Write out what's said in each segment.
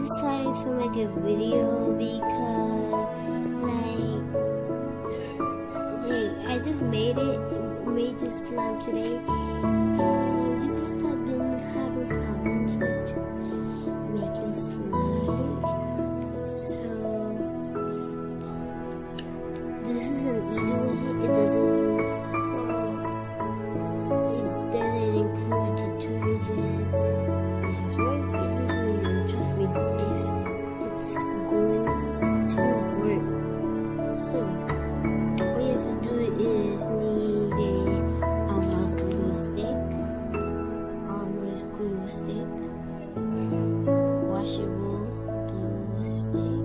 decided to make a video because I just made this slime today, and you guys have been having problems with making slime. So this is an easy way. It doesn't include detergent. This is very easy. Trust me, this it's going to work. So all you have to do is need a glue stick, Elmer's glue stick, washable glue stick,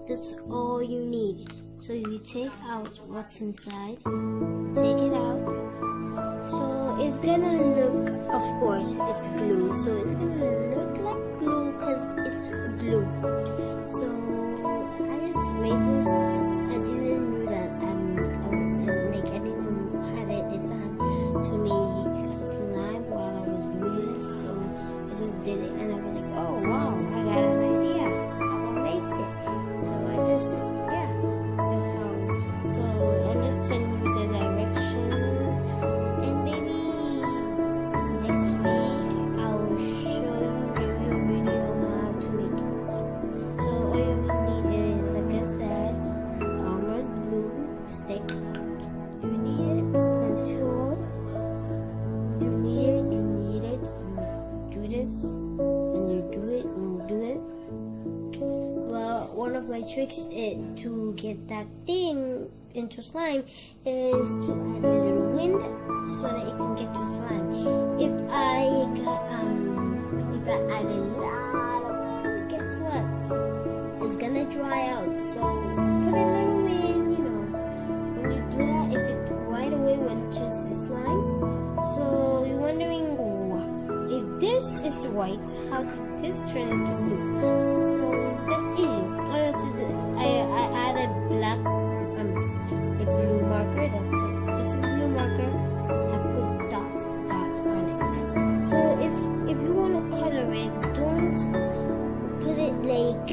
that's all you need. So you take out what's inside, take it out. So it's gonna look, of course, it's glue, so it's gonna look like glue because it's glue. So I just made this. I didn't know that I didn't have it time to make slime while I was doing this, so I just did it, and I was like, oh wow, I got an idea how I made it. So I just that's how. So I'm just sending you the directions, and maybe next week I will show you the real video how to make it. So all you need is, like I said, Elmer's glue stick. You need it until you need it. You do this, and you do it, and you do it. Well, one of my tricks to get that thing into slime is to add a little wind so that it can get to slime. If I add a lot of wind, guess what? It's gonna dry out. So put a little wind, when you do that, if it right away when it turns to slime. So you're wondering, if this is white, how did this turn into blue? So that's easy. All you have to do, I add a blue marker. That's it. Just a blue marker. I put dot on it. So if you want to color it, don't put it like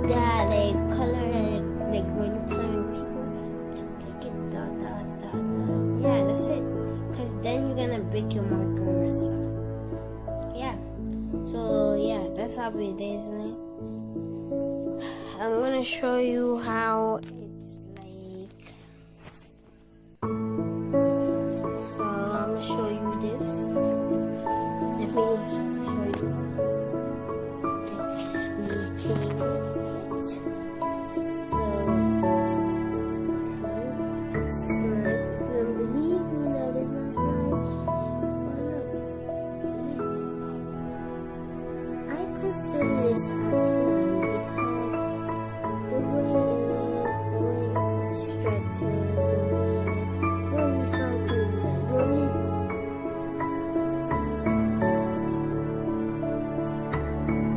that, like color like when you're coloring people. Just take it dot. Yeah, that's it. Cause then you're gonna break your marker and stuff. Yeah. So yeah, that's how it is. I'm gonna show you how it's like. So I'm gonna show you this. Let me show you. It's making it. So see, it's slime. If you don't believe me that it's not slime, I consider this as slime because the way it is, the way it stretches, the way only slime can do that.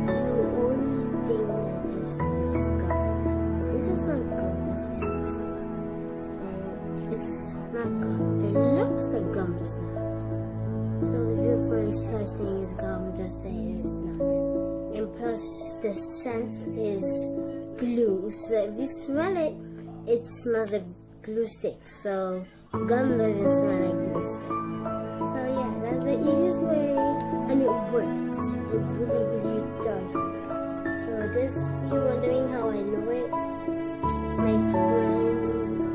The only thing that is gum. This is not gum, that's disgusting. So it's not gum. It looks like gum, but it's not. So if your friends start saying it's gum, just say it's not. And plus the scent is glue. So if you smell it, it smells like glue stick. So gum doesn't smell like glue stick. So yeah, that's the easiest way, and it works. It really does work. So this, you're wondering how I know it. My friend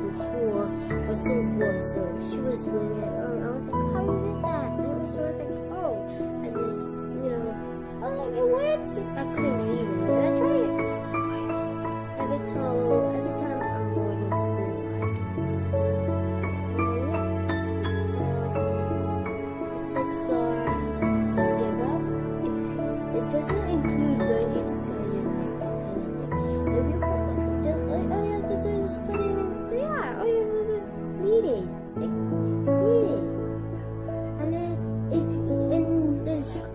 in school was so bored, so she was doing it. I was like, how is it that? And she was like, oh, I just, I was like, it works. I couldn't believe it. And I tried it. Every time I'm bored in school, I do it. So the tips are, don't give up. It doesn't include laundry detergent or anything. If you all you have to do is just put it in. All you have to do is knead it. And then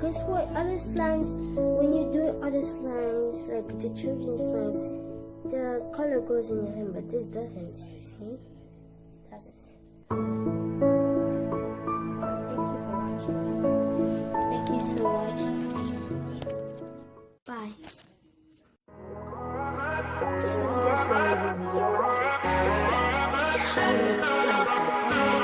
guess what? Other slimes, when you do other slimes, like detergent slimes, the color goes in your hand, but this doesn't. See? Doesn't. So that's gonna be video. It's how to make friends with